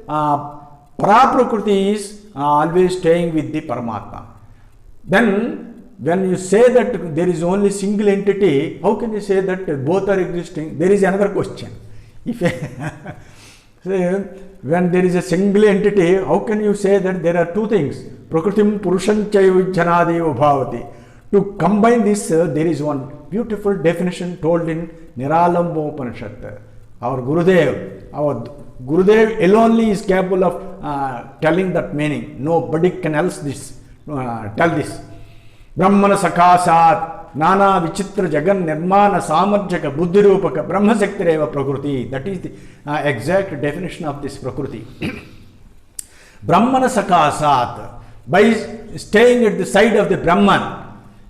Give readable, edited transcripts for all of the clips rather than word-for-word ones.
Praprakriti is always staying with the Paramatma. Then when you say that there is only single entity, how can you say that both are existing? There is another question. If when there is a single entity, how can you say that there are two things? Prakritim Purusham Chayujjanadeva Bhavati. To combine this, there is one beautiful definition told in Niralamba Upanishad. Our Gurudev alone is capable of telling that meaning. Nobody can else tell this. Brahmana Sakasat Nana Vichitra Jagan Nirmana Samarjaka Buddhirupaka Brahma Sektireva Prakriti. That is the exact definition of this Prakriti. Brahmana Sakasat. By staying at the side of the Brahman,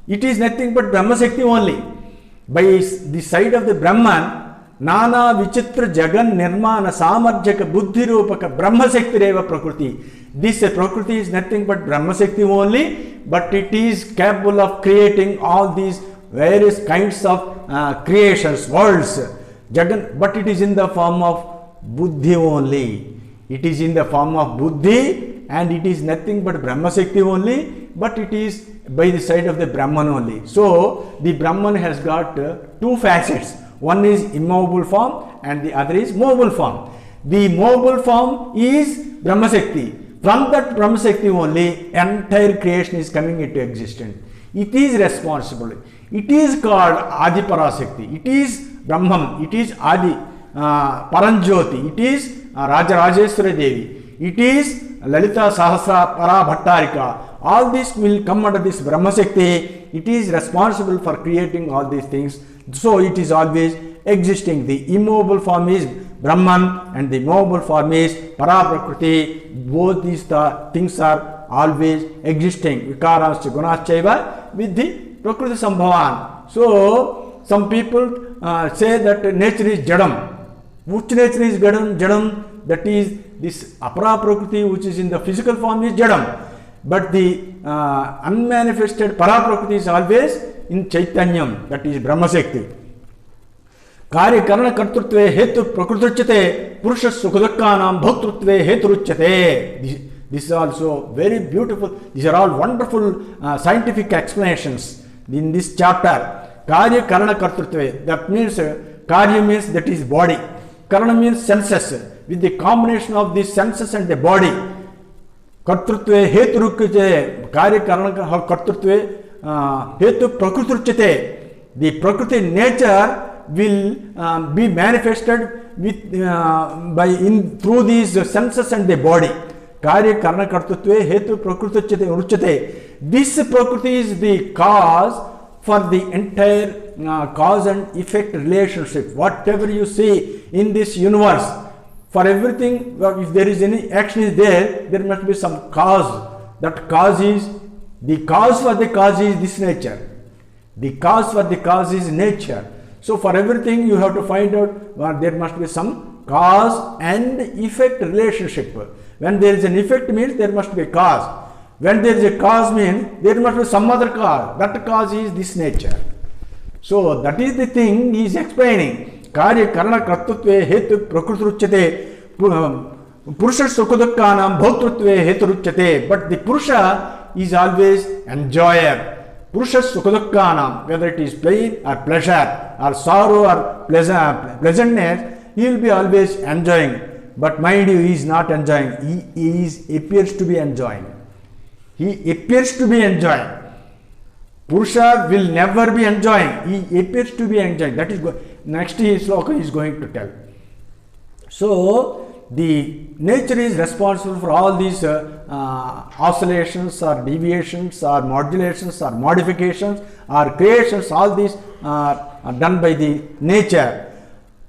it is nothing but Brahma Sekti only. By the side of the Brahman, Nana Vichitra Jagan Nirmana Samarjaka Buddhirupaka Brahma Sektireva Prakriti. This Prakriti is nothing but Brahma Sekti only, but it is capable of creating all these various kinds of creations, worlds. Jagan, but it is in the form of Buddhi only. It is in the form of Buddhi, and it is nothing but Brahma Sekti only, but it is by the side of the Brahman only. So the Brahman has got two facets. One is immovable form and the other is movable form. The movable form is Brahma Sekti. From that Brahma Sekti only, entire creation is coming into existence. It is responsible. It is called Adi Parasekti. It is Brahman. It is Adi Paranjyoti. It is Rajarajeshwari Devi. It is Lalita Sahasra Para Bhattarika. All this will come under this Brahma Sekti. It is responsible for creating all these things. So it is always existing. The immovable form is Brahman and the movable form is Paraprakriti. Both these things are always existing. Vikarascha Gunaschaiva with the Prakriti Sambhavan. So some people say that nature is Jadam. Which nature is Jadam? That is this Apara Prakriti, which is in the physical form, is Jadam. But the unmanifested Paraprakriti is always in Chaitanyam, that is Brahma Sekti. Karya Karana Kartrutve Hetu Prakrutuchyate Purusha Sukadakkanam Bhaktrutve Heturuchyate. This is also very beautiful. These are all wonderful scientific explanations in this chapter. Karya Karana Kartrutve. That means Karya means that is body. Karana means senses. With the combination of these senses and the body, Kartrutve Heturuchyate. Karya Karana Kartrutve Hetu Prakrutuchyate. The Prakriti nature will be manifested with through these senses and the body. Karya Karana Kartrutve Hetu Prakrutuchyate Uruchyate. This Prakriti is the cause for the entire cause and effect relationship. Whatever you see in this universe, for everything, if there is any action is there, there must be some cause. That cause is, the cause for the cause is this nature. The cause for the cause is nature. So for everything you have to find out there must be some cause and effect relationship. When there is an effect means there must be a cause. When there is a cause means there must be some other cause. That cause is this nature. So that is the thing he is explaining. Karya Karana Kartrutve Hetu Prakrutuchyate Purusha Sukadakkanam Bhaktrutve Heturuchyate. But the Purusha is always enjoyer. Purusha Sukadakkanam, whether it is pain or pleasure or sorrow or pleasantness, he will be always enjoying. But mind you, he is not enjoying. He appears to be enjoying. He appears to be enjoying. Purusha will never be enjoying. He appears to be enjoying. That is next sloka is going to tell. So the nature is responsible for all these oscillations or deviations or modulations or modifications or creations. All these are done by the nature.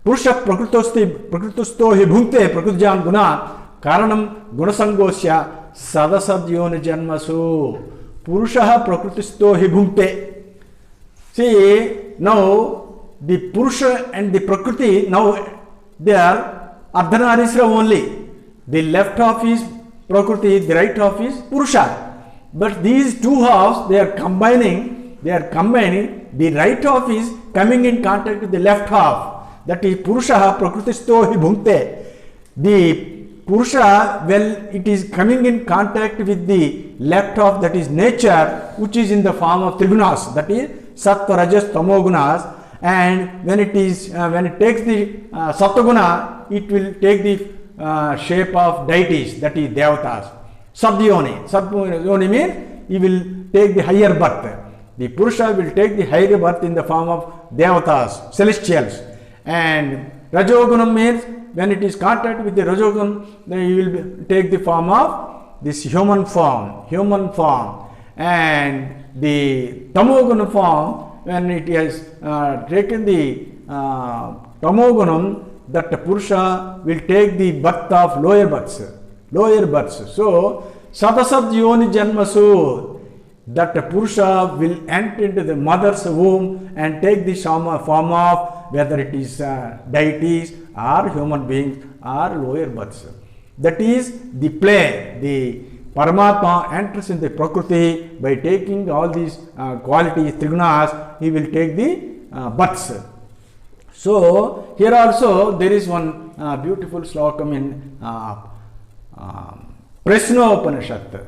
Purusha prakritusto hi bhunte prakrutjan guna karanam gunasangosya sadasad janmasu. Purusha prakritisto hi bhunte. See, now the Purusha and the Prakriti, now they are Ardhanarisra only. The left half is Prakriti, the right half is Purusha. But these two halves, they are combining. The right half is coming in contact with the left half. That is Purusha prakritisto hi bhunte. The Purusha, when it is coming in contact with the left of, that is nature, which is in the form of trigunas, that is sattva, rajas, tamogunas, and when it is when it takes the sattva, it will take the shape of deities, that is devatas. Sadyoni. Sadyoni means he will take the higher birth. The Purusha will take the higher birth in the form of devatas, celestials. And Rajogunam means when it is contact with the Rajogun, then he will take the form of this human form. And the Tamogunam form, when it has taken the Tamogunam, that Purusha will take the birth of lower births. So, Sadasad Yoni Janmasu, that Purusha will enter into the mother's womb and take the form of whether it is deities or human beings or lower births. That is the play. The Paramatma enters in the Prakriti by taking all these qualities, trigunas, he will take the births. So, here also there is one beautiful slokam in Prasnopanishad.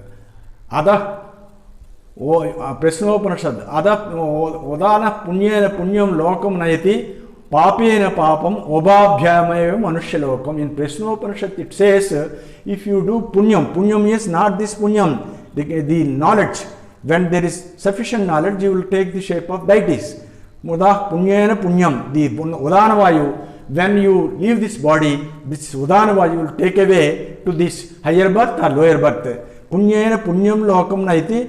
Prasnopanishad. Udana punyam lokam nayati papena papam obabhyamaya manushya lokam. In Prasnopanishad it says, if you do punyam is not this punyam, the knowledge. When there is sufficient knowledge, you will take the shape of deities. Muda punyena punyam, the udana vayu. When you leave this body, this udana vayu will take away to this higher birth or lower birth. Punyena punyam lokam naiti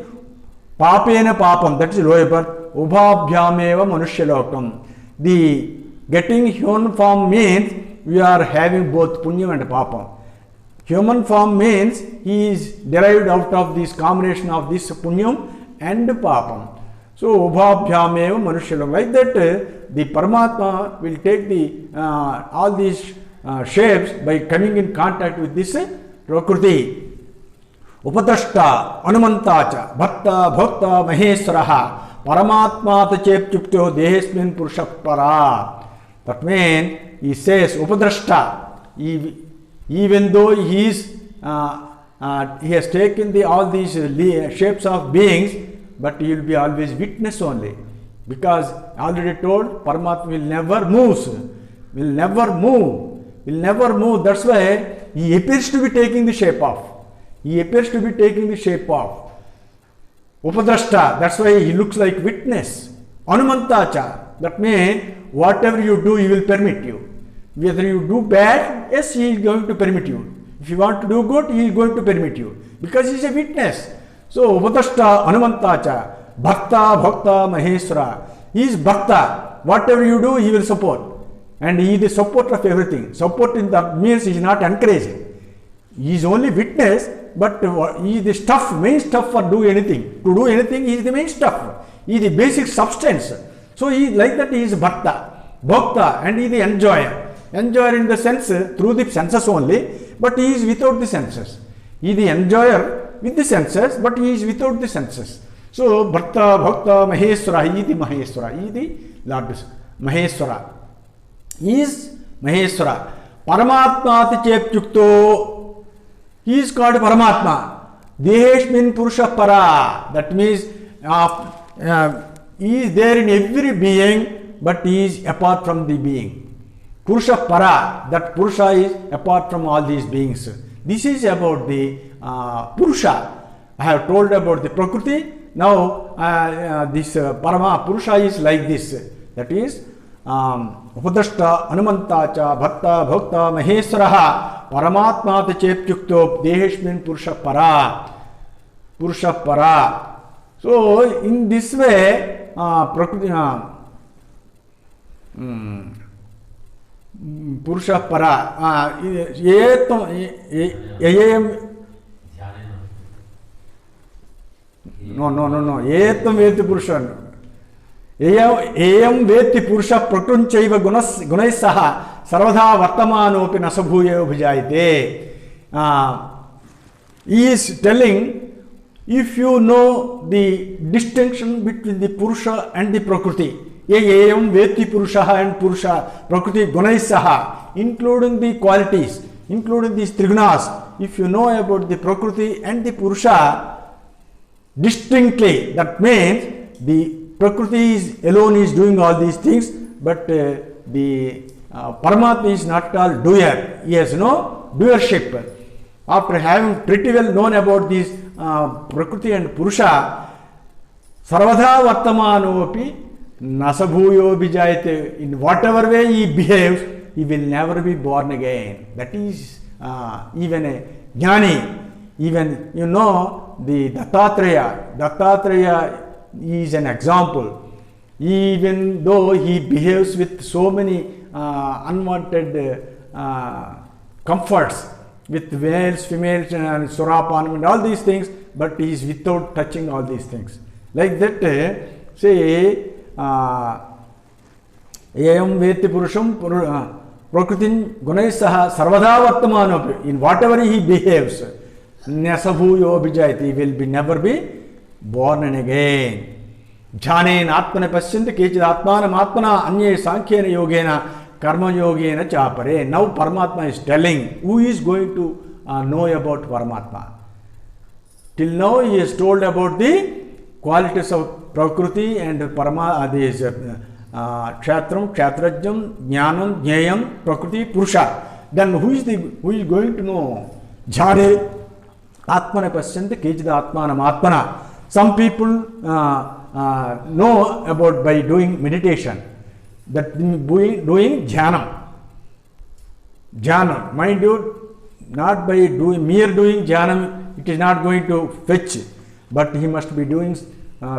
papena papam, that is lower birth. Ubhabhyameva manushya lokam. The getting human form means we are having both punyam and papam. Human form means he is derived out of this combination of this punyam and papam. So, Ubhabhyameva manushya lokam. Like that, the Paramatma will take the all these shapes by coming in contact with this Prakriti. Upadashta, Anumantacha, Bhatta, Bhakta, Maheswaraha, Paramatma Tachepchupto, Dehesmin Purusha Para. That means, he says, Upadrashta, even though he is, he has taken all these shapes of beings, but he will be always witness only. Because already told, Paramatma will never move. That's why he appears to be taking the shape of. Upadrashta, that's why he looks like witness. Anumantacha, that means whatever you do, he will permit you. Whether you do bad, yes, he is going to permit you. If you want to do good, he is going to permit you. Because he is a witness. So, Upadashta, Anumantacha, Bhakta, Bhakta, Maheswara. He is Bhakta. Whatever you do, he will support. And he is the supporter of everything. Support in that means he is not encouraging. He is only witness, but he is the stuff, main stuff for do anything. To do anything, he is the main stuff. He is the basic substance. So, he like that he is Bhakta, and he is the enjoyer. Enjoyer in the sense, through the senses only, but he is without the senses. He is the enjoyer with the senses, but he is without the senses. So, Bhakta, Maheswara, he is the Maheswara. He is the Lord Maheswara. He is Maheswara. Paramatma Chepchukto, he is called Paramatma. Deheshmin Purusha Para. That means he is there in every being, but he is apart from the being. Purusha Para, that Purusha is apart from all these beings. This is about the Purusha. I have told about the Prakriti. Now, this Parama Purusha is like this. That is, Upadashta, Anumantacha, Bhatta, Bhakta, Maheswaraha, Paramatma Chepchukto, Deheshmin Purusha Para. Purusha Para. So, in this way, Prakriti, Purusha Para. No. Etam Veti Purusha. Eyam Veti Purusha Prakrunchaiva Gunaisaha Sarvadha Vartamanopi Nasabhuya Bhujayate. He is telling, if you know the distinction between the Purusha and the Prakriti, Eyam Veti Purusha and Purusha Prakriti Gunaisaha, including the qualities, including these Trigunas. If you know about the Prakriti and the Purusha distinctly, that means the Prakriti is alone is doing all these things, but the Paramatma is not called doer. He has no doership. After having pretty well known about these Prakriti and Purusha, Sarvadha Vartamanopi Nasabhuyo Bijayate, in whatever way he behaves, he will never be born again. That is even a Jnani. Even you know the Dattatreya. Dattatreya is an example. Even though he behaves with so many unwanted comforts, with males, females, and Surapanam and all these things, but he is without touching all these things. Like that, say, Ayam Veti Purusham Prakritin Gunaisaha Sarvadha Vartamanopi, in whatever he behaves, Nyasabhuyo Bijayati, he will be never be born again. Jhanen Atmane Pasyanti Kechid Atmanam Atmana Anye Sankhya Yogena Karma Yogena Chapare. Now Paramatma is telling who is going to know about Paramatma. Till now he has told about the qualities of Prakriti and Parama, this Kshatram, Kshatrajam, Jnanam, Jnayam, Prakriti, Purusha. Then who is going to know? Jhane Atmana Pasyanti Kechida Atmanam Atmana. Some people know about by doing meditation, that doing jhanam. Jhanam, mind you, not by mere doing jhanam, it is not going to fetch, but he must be doing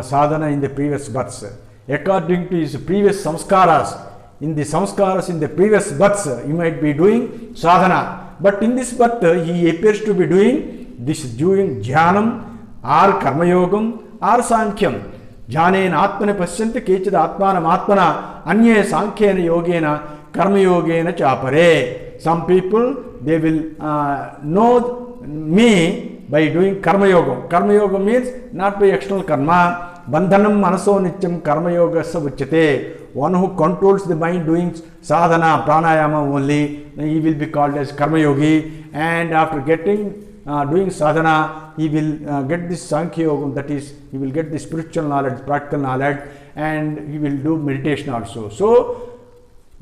sadhana in the previous births. According to his previous samskaras, in the previous births, he might be doing sadhana. But in this birth, he appears to be doing jhanam or karma yogam or sankhyam. Jhanen atmane pasyanti kechid atmanam atmana anye sankhena yogena karma yogena chapare. Some people, they will know me by doing karma yoga. Karma yoga means not by external karma. Bandhanam manaso nityam karma yoga savachate. One who controls the mind doing sadhana, pranayama only, he will be called as karma yogi. And after getting doing sadhana, he will get this Sankhya Yoga, that is, he will get the spiritual knowledge, practical knowledge, and he will do meditation also. So,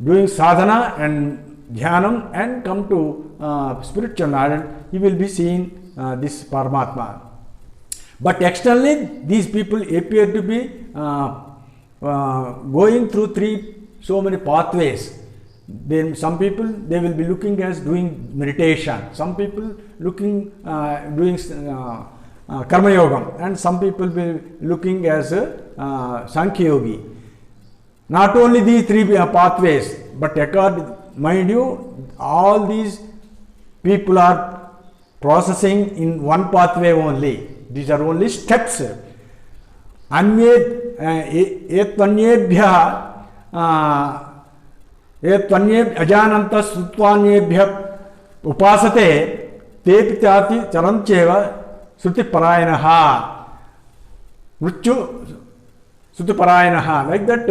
doing sadhana and dhyanam and come to spiritual knowledge, he will be seeing this Paramatma. But externally, these people appear to be going through so many pathways. Then some people, they will be looking as doing meditation. Some people looking doing karma yoga, and some people will be looking as Sankhya yogi. Not only these three pathways, but mind you, all these people are processing in one pathway only. These are only steps. Ettvanye ajananta suttvanyebhya upasate tepi tyati charancheva sruti parayanaha mrityu sruti parayanaha. Like that,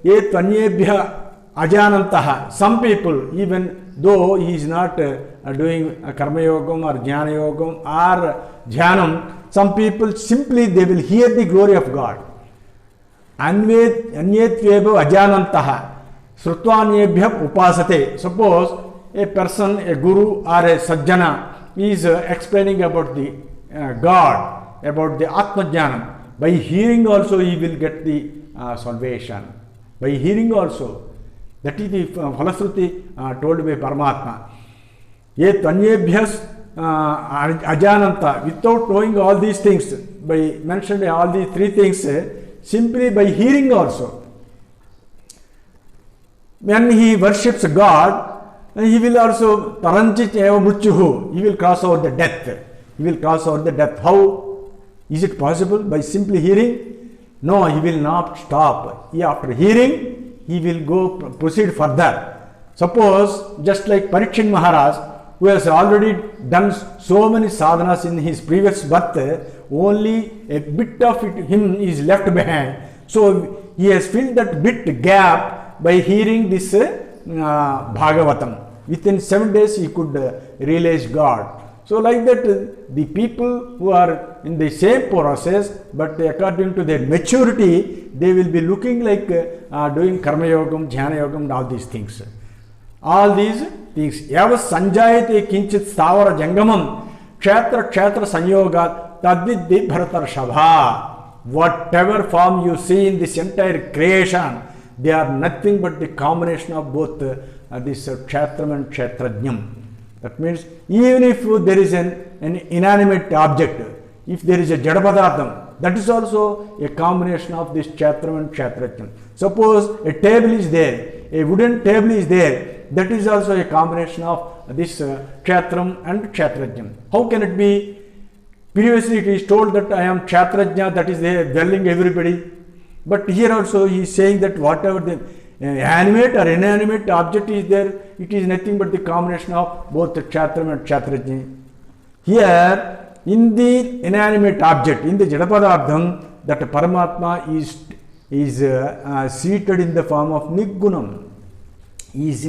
ettvanyebhya ajanantaha. Some people, even though he is not doing karma yogam or jnana yogam or jhanam, some people simply they will hear the glory of God. Anyetveva ajanantaha Srutvanyebhya upasate. Suppose a person, a guru or a sajjana is explaining about the God, about the Atmajnanam. By hearing also he will get the salvation. By hearing also. That is the Phalasruti told by Paramatma. Ye tvanyebhyas ajananta. Without knowing all these things, by mentioning all these three things, simply by hearing also. When he worships God, he will also taranchit eva mrityuhu. He will cross over the death. He will cross over the death. How is it possible? By simply hearing? No, he will not stop. After hearing, he will proceed further. Suppose, just like Parikshit Maharaj, who has already done so many sadhanas in his previous birth, only a bit of him is left behind. So he has filled that bit gap by hearing this Bhagavatam. Within 7 days he could realize God. So like that, the people who are in the same process, but according to their maturity, they will be looking like doing karma yogam, jnana yogam, and all these things. All these things. Yava sanjayate kinchit stavara jangamam kshetra kshetra sanyogat tadviddi bharatarshava. Whatever form you see in this entire creation, they are nothing but the combination of both this kshetram and kshetrajnam. That means even if there is an inanimate object, if there is a jadapadartham, that is also a combination of this kshetram and kshetrajnam. Suppose a table is there, a wooden table is there, that is also a combination of this kshetram and kshetrajnam. How can it be? Previously it is told that I am kshetrajna, that is there dwelling everybody. But here also he is saying that whatever the animate or inanimate object is there, it is nothing but the combination of both the kshetram and kshetrajna. Here, in the inanimate object, in the jadapadartham, that Paramatma is seated in the form of Nirgunam. He is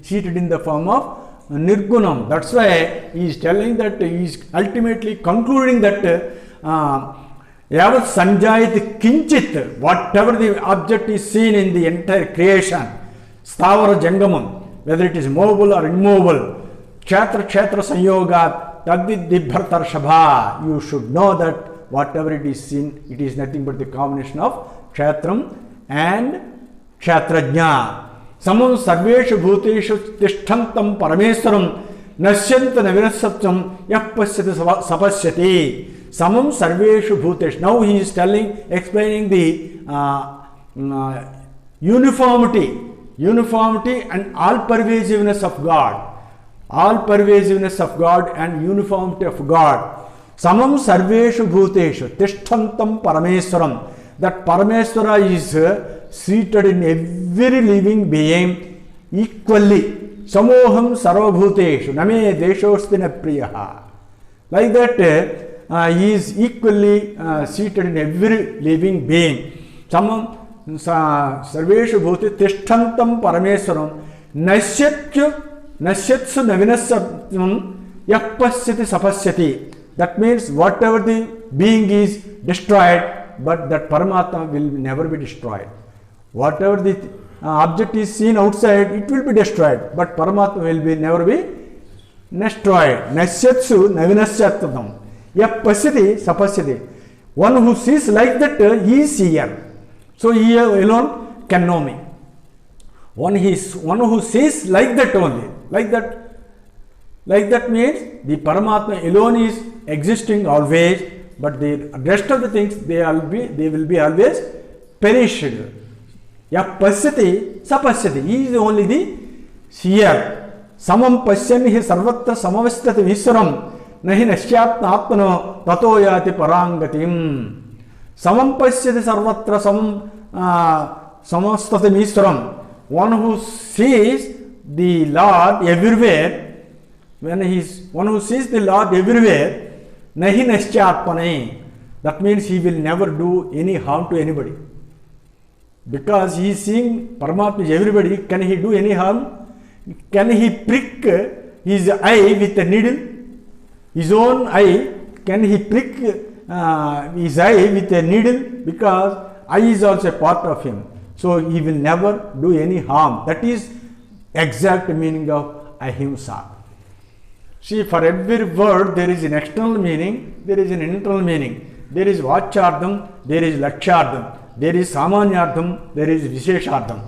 seated in the form of Nirgunam. That's why he is telling that he is ultimately concluding that Yavat Sanjayat Kinchit, whatever the object is seen in the entire creation, Stavara Jangamam, whether it is movable or immovable, Kshetra Kshetra Sanyogat, Tadviddi Bharatarshava, you should know that whatever it is seen, it is nothing but the combination of Kshetram and Kshetrajna. Samam Sarveshu Bhuteshu Tishtantam Parameswaram Nasyanta Navirasatvam Yapasyati Sapasyati. Samam Sarveshu Bhuteshu. Now he is explaining the uniformity and all-pervasiveness of God. All-pervasiveness of God and uniformity of God. Samam Sarveshu Bhuteshu Tishtantam Parameswaram. That Parameswara is seated in every living being equally. Samoham Sarvabhuteshu Name Deshostina Priyaha. Like that, he is equally seated in every living being. Samam Sarveshu Bhuti Tishtantam Parameswaram Nasyatsu Navinasatvam Yapasyati Sapasyati. That means whatever the being is destroyed, but that Paramatma will never be destroyed. Whatever the object is seen outside, it will be destroyed, but Paramatma will never be destroyed. Nasyatsu Navinasyatvam Yapasyati Sapasyati. One who sees like that, he is seer. So he alone can know me. One who sees like that only. Like that means the Paramatma alone is existing always, but the rest of the things they will be always perished. Yapasyati Sapasyati. He is only the seer. Samam Pasyanihi Sarvatra Samavastati Viswaram Nahi Nasyatna Atmano Tato Yati Parangatim. Samam Pasyati Sarvatra Samavastati Viswaram. One who sees the Lord everywhere, one who sees the Lord everywhere, Nahi Nasyatmane. That means he will never do any harm to anybody. Because he is seeing Paramatma is everybody, can he do any harm? Can he prick his eye with a needle? His own eye, can he prick his eye with a needle? Because eye is also a part of him. So he will never do any harm. That is exact meaning of ahimsa. See, for every word there is an external meaning, there is an internal meaning. There is vachyardham, there is lakshyardham, there is samanyardham, there is visheshardham.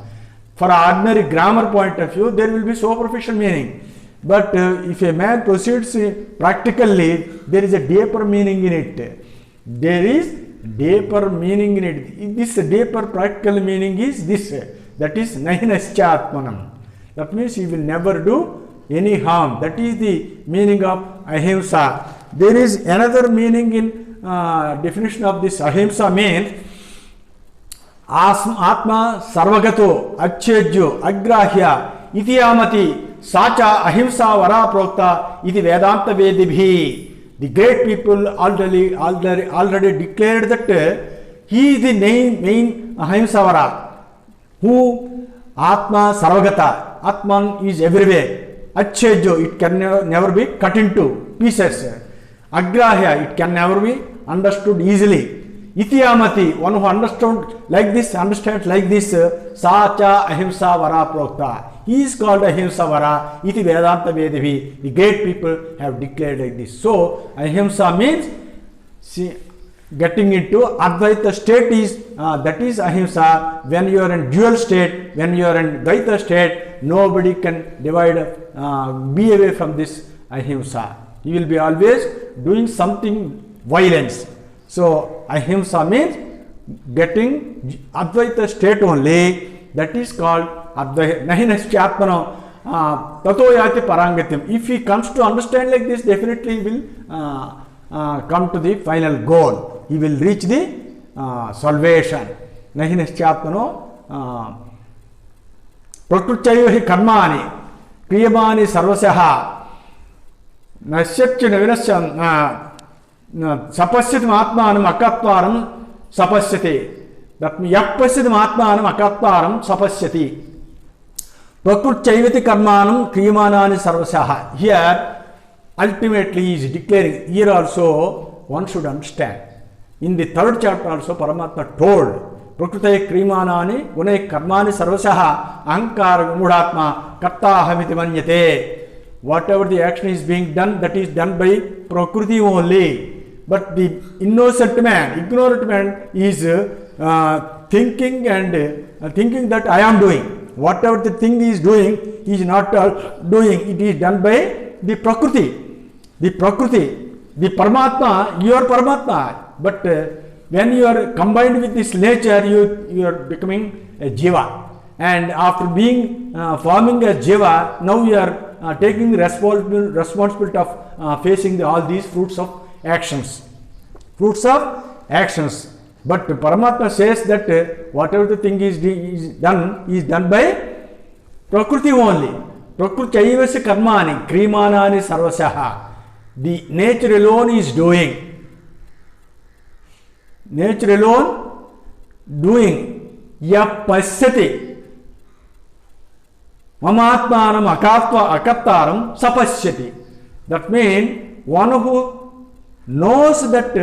For ordinary grammar point of view, there will be superficial meaning. But if a man proceeds practically, there is a deeper meaning in it. There is deeper meaning in it. This deeper practical meaning is this. That is nahinaschaatmanam. That means he will never do any harm. That is the meaning of ahimsa. There is another meaning in definition of this ahimsa means Atma sarvagato acchejyo agrahya itiyamati sacha ahimsa vara prokta iti vedanta vedibhi. The great people already declared that he is the main ahimsa vara, who Atma sarvagata, Atman is everywhere. Achhejo, it can never be cut into pieces. Agrahya, it can never be understood easily. Itiyamati, one who understands like this, Sacha Ahimsa Vara Prokta. He is called Ahimsa Vara, Iti Vedanta Vedavi. The great people have declared like this. So, Ahimsa means getting into Advaita state is, that is Ahimsa. When you are in dual state, when you are in Dvaita state, nobody can divide, be away from this Ahimsa. You will be always doing something violence. So, Ahimsa means getting Advaita state only, that is called Advaita. Nahinashyatmano tato yati parangatim. If he comes to understand like this, definitely he will come to the final goal. He will reach the salvation. Nahinashyatmano prakruchayohi karmani kriyamani sarvasaha nasyatcha navinasya sapasyatam atmanam akatvaram sapasyate. That means yapasyatam atmanam akatvaram sapasyati. Prakruchaivati karmanam kriyamanani sarvasaha. Here ultimately he is declaring. Here also one should understand. In the third chapter also Paramatma told Prakrute kriyamanani gunai karmani sarvasaha ahankara vimudatma karta ahamiti manyate. Whatever the action is being done, that is done by Prakriti only. But the innocent man, ignorant man is thinking that I am doing. Whatever the thing he is doing, he is not doing. It is done by the Prakriti. The Prakriti, the Paramatma, you are Paramatma. But when you are combined with this nature, you are becoming a Jiva. And after being forming a Jiva, now you are taking the responsibility of facing all these fruits of actions. Fruits of actions. But Paramatma says that whatever the thing is done by Prakriti only. Prakriti chaivasya karmani kriyamanani sarvasaha. The nature alone is doing. Nature alone doing. Yapasyati. Mamatmanam akattaram sapasyati. That means one who knows that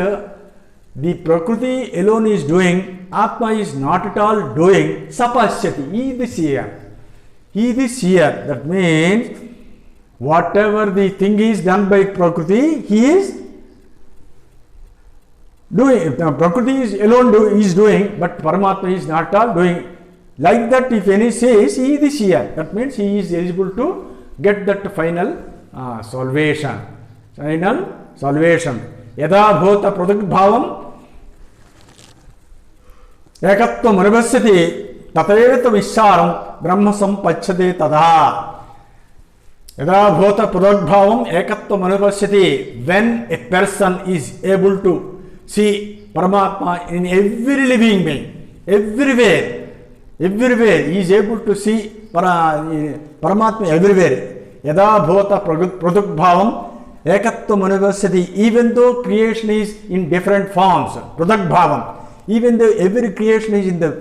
the Prakriti alone is doing, Atma is not at all doing, sapasyati. He is the seer. He is the seer. That means whatever the thing is done by Prakriti, he is doing. Prakriti is alone is doing, but Paramatma is not at all doing. Like that, if any says he is the seer, that means he is eligible to get that final salvation. Final salvation. Yada bhota pradak bhavam ekatvam anubhasyati tatayeta visharam brahma sampachyate tadha. Yada bhota pradak bhavam ekatvam anubhasyati. When a person is able to see Paramatma in every living being, everywhere he is able to see Paramatma everywhere. Yada bhota pradak bhavam ekatvam anubhasyati. Even though creation is in different forms, pradak bhavam, even though every creation is in the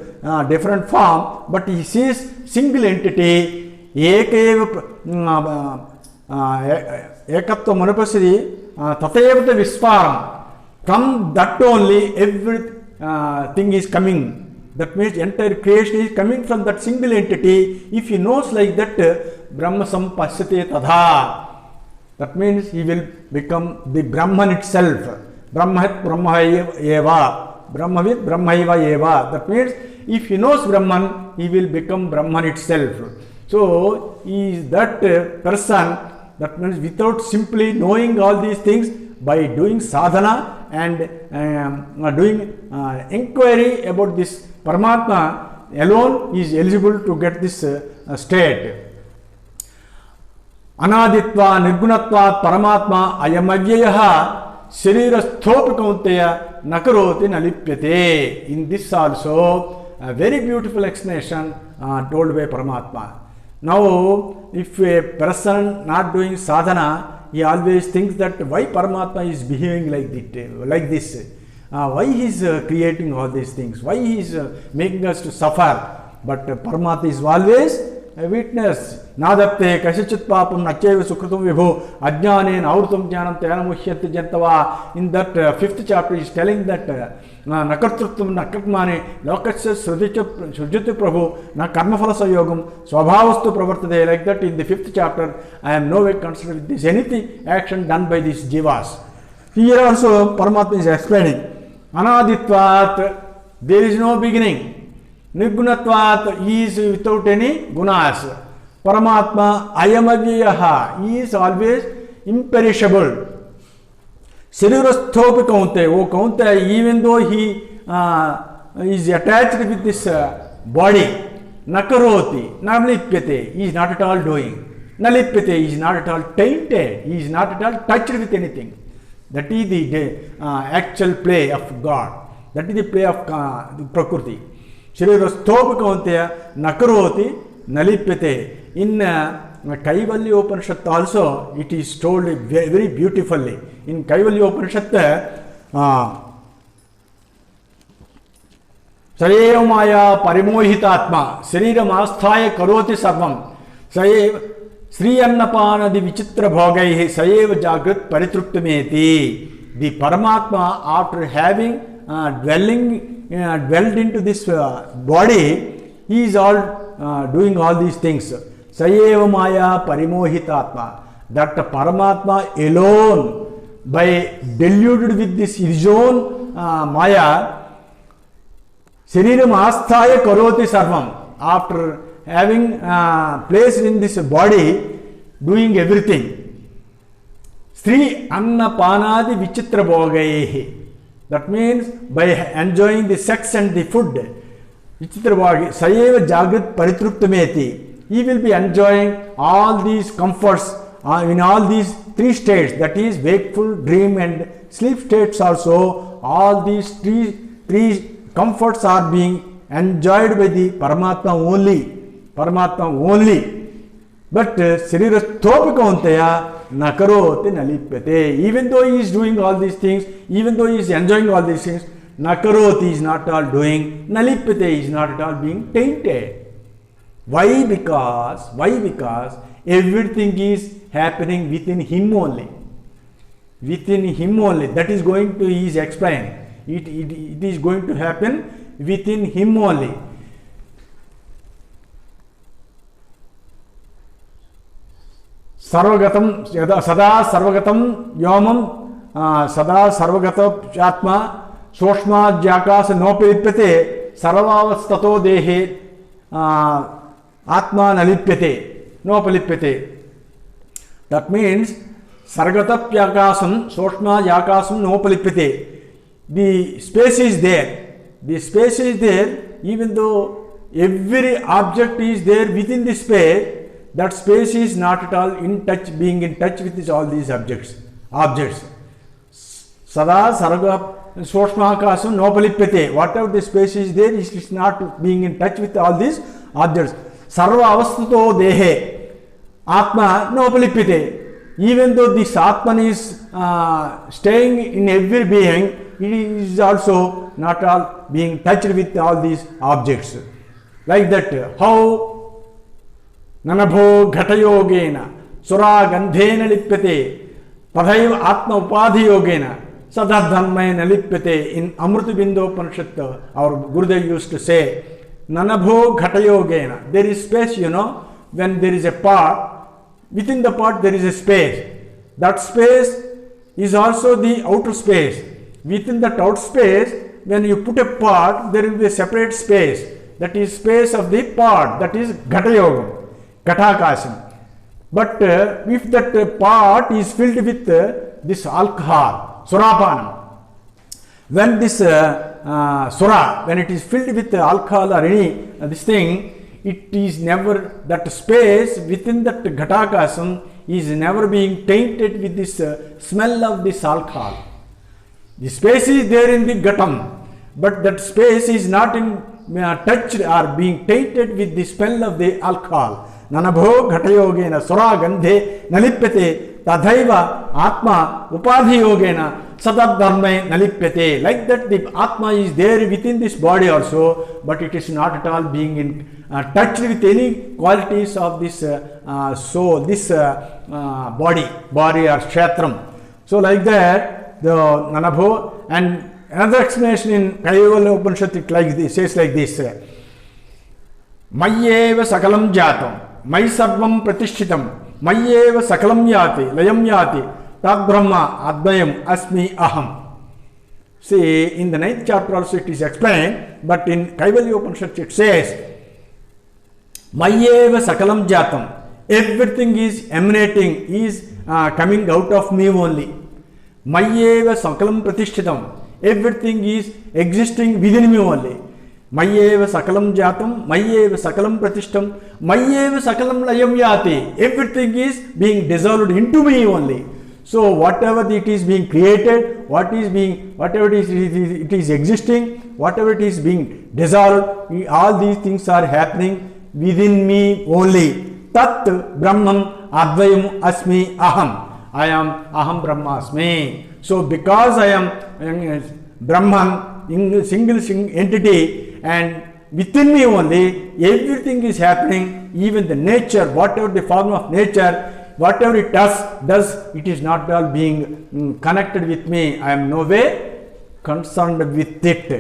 different form, but he sees single entity. Ekatvam anubhasyati tatayeva visvaram. From that only everything is coming. That means entire creation is coming from that single entity. If he knows like that, Brahma sampashyate tadha. That means he will become the Brahman itself. Brahmahit Brahmaiva eva. Brahmavit Brahmaiva eva. That means if he knows Brahman, he will become Brahman itself. So he is that person. That means without simply knowing all these things, by doing sadhana and doing inquiry about this Paramatma alone is eligible to get this state. Anaditva nirgunatvat Paramatma ayamavyayaha sharirasthopi kaunteya nakaroti nalipyate. In this also a very beautiful explanation told by Paramatma. Now, if a person not doing sadhana, he always thinks that why Paramatma is behaving like this. Why he is creating all these things, why he is making us to suffer. But Paramatma is always witness. Nadapte kashachit papam nacheva sukritum vibhu ajnanena avrutam jnanam tena muhyati jantava. In that fifth chapter, he is telling that nakartrutvam nakatmane lokasya srujati prabhu na karmafala sayogam swabhavastu pravartade. Like that, in the fifth chapter, I am no way concerned with this anything action done by these jivas. Here also Paramatma is explaining anaditvat, there is no beginning. Nirgunatvat, he is without any gunas. Paramatma ayamavyaha, he is always imperishable. Sarirasthopi kaunte, O kaunte, even though he is attached with this body, nakaroti, nalipyate, he is not at all doing. Nalipyate, he is not at all tainted, he is not at all touched with anything. That is the actual play of God. That is the play of the Prakriti. Sharirasthopi kaunteya nakaroti nalipyate. In Kaivalya Upanishad also, it is told very, very beautifully. In Kaivalya Upanishad, Sareva Maya Parimohitatma, Sariram Asthaya Karoti Sarvam, Sri Annapana the Vichitra Bhogai, Sayeva Jagrat Paritruptameti. The Paramatma, after having dwelled into this body, he is all doing all these things. Sayeva Maya Parimohitatma. That Paramatma alone, by deluded with this his own Maya, Shariram Asthaya Karoti Sarvam. After having placed in this body, doing everything. Sri Annapanadi Vichitra Bhogai. That means by enjoying the sex and the food. Vichitra Bhogai. Sayeva Jagrat Paritruptameti. He will be enjoying all these comforts in all these three states, that is wakeful, dream and sleep states also. All these three comforts are being enjoyed by the Paramatma only. But Sarirasthopi kaunteya nakaroti nalipyate. Even though he is doing all these things, even though he is enjoying all these things, nakaroti is not at all doing, nalipyate is not at all being tainted. Why? Because everything is happening within him only. Within him only. That is going to, he is explaining. It is going to happen within him only. Sarvagatam, sada sarvagatam yomam, sada sarvagata chatma, soshma jakas nopilipyate, sarvavastato dehe, Atma nalipyate, nopalipyate. That means sargata pyakasam, soshma yakasam nopalipyate. The space is there. The space is there, even though every object is there within the space, that space is not at all in touch, being in touch with all these objects. Sada sarga soshma akasam nopalipyate. Whatever the space is there, it is not being in touch with all these objects. Sarva avastato dehe Atma nopalipyate. Even though this Atman is staying in every being, it is also not all being touched with all these objects. Like that, how Nanabho Ghatayogena Sura Gandhena Lipyate Padhaiva Atma Upadhi Yogena Sadadhammayena Lipyate. In Amrutibindu Upanishad, our Gurudev used to say, Nanabho Ghatayogena. There is space, when there is a pot, within the pot there is a space. That space is also the outer space. Within that outer space, when you put a pot, there will be a separate space. That is space of the pot. That is Ghatayogam, Ghatakasam. But if that pot is filled with this alcohol, Surapanam, when this Sura, when it is filled with alcohol or any this thing, it is never, that space within that Ghatakasam is never being tainted with this smell of this alcohol. The space is there in the Ghatam, but that space is not in touched or being tainted with the smell of the alcohol. ननभो घटयोगेन सुरा गंधे न लिप्यते तथैव आत्मा उपाधि योगेन सतद्धर्मे न लिप्यते. Like that the atma is there within this body also, but it is not at all being in touch with any qualities of this soul, this body or kshetram. So like that the nanabho. And another explanation in Kaivalya Upanishad it like this, says like this: Mayyeva sakalam jatam, May sarvam pratishthitam, Mayyeva sakalam yati, layam yati, Tad Brahma Advayam Asmi Aham. See, in the 9th chapter also it is explained, but in Kaivalya Upanishad it says, Mayyeva sakalam jatam, everything is emanating, is coming out of me only. Mayyeva sakalam pratishthitam, everything is existing within me only. Mayyeva sakalam jatam, Mayyeva sakalam pratishtham, Mayyeva sakalam layam yati, everything is being dissolved into me only. So whatever it is being created, whatever it is existing, whatever it is being dissolved, all these things are happening within me only. Tat Brahman Advayam Asmi Aham. I am Aham Brahmasmi. So because I am Brahman, single entity, and within me only, everything is happening, even the nature, whatever the form of nature, whatever it does, it is not all being connected with me. I am no way concerned with it.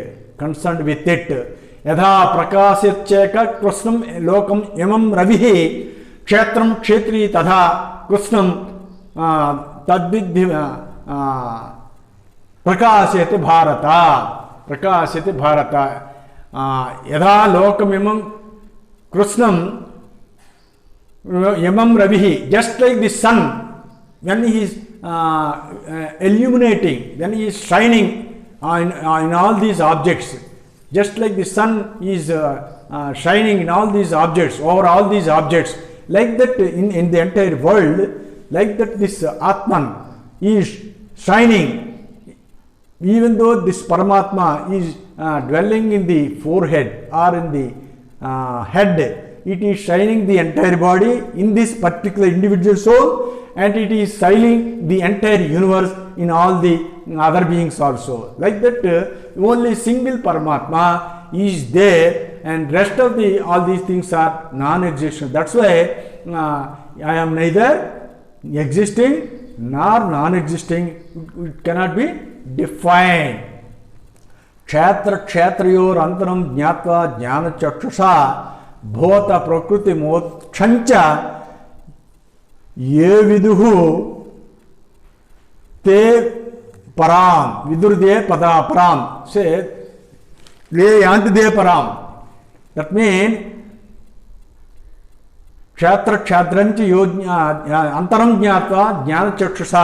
Yadha prakasyacheka krusnam lokam yamam ravihi kshetram kshetri tadha krusnam tadvidhi prakasyate bharata. Yadha lokam yamam krusnam yamam ravihi, just like the sun, when he is illuminating, when he is shining in all these objects, just like the sun is shining in all these objects, over all these objects, like that in the entire world, like that this Atman is shining, even though this Paramatma is dwelling in the forehead or in the head, it is shining the entire body in this particular individual soul, and it is shining the entire universe in all the other beings also. Like that, only single Paramatma is there, and rest of all these things are non-existent. That's why I am neither existing nor non-existing. It cannot be defined. Kshetra kshetrayor antaram jnatva jnana chakshusha भूत प्रकृति मोक्षंच ये विदुहु ते पराम विदुर्दे पदा पराम से ले यांति दे पराम. That means क्षेत्र क्षेत्रंच यो अंतरम ज्ञात्वा ज्ञान चक्षुषा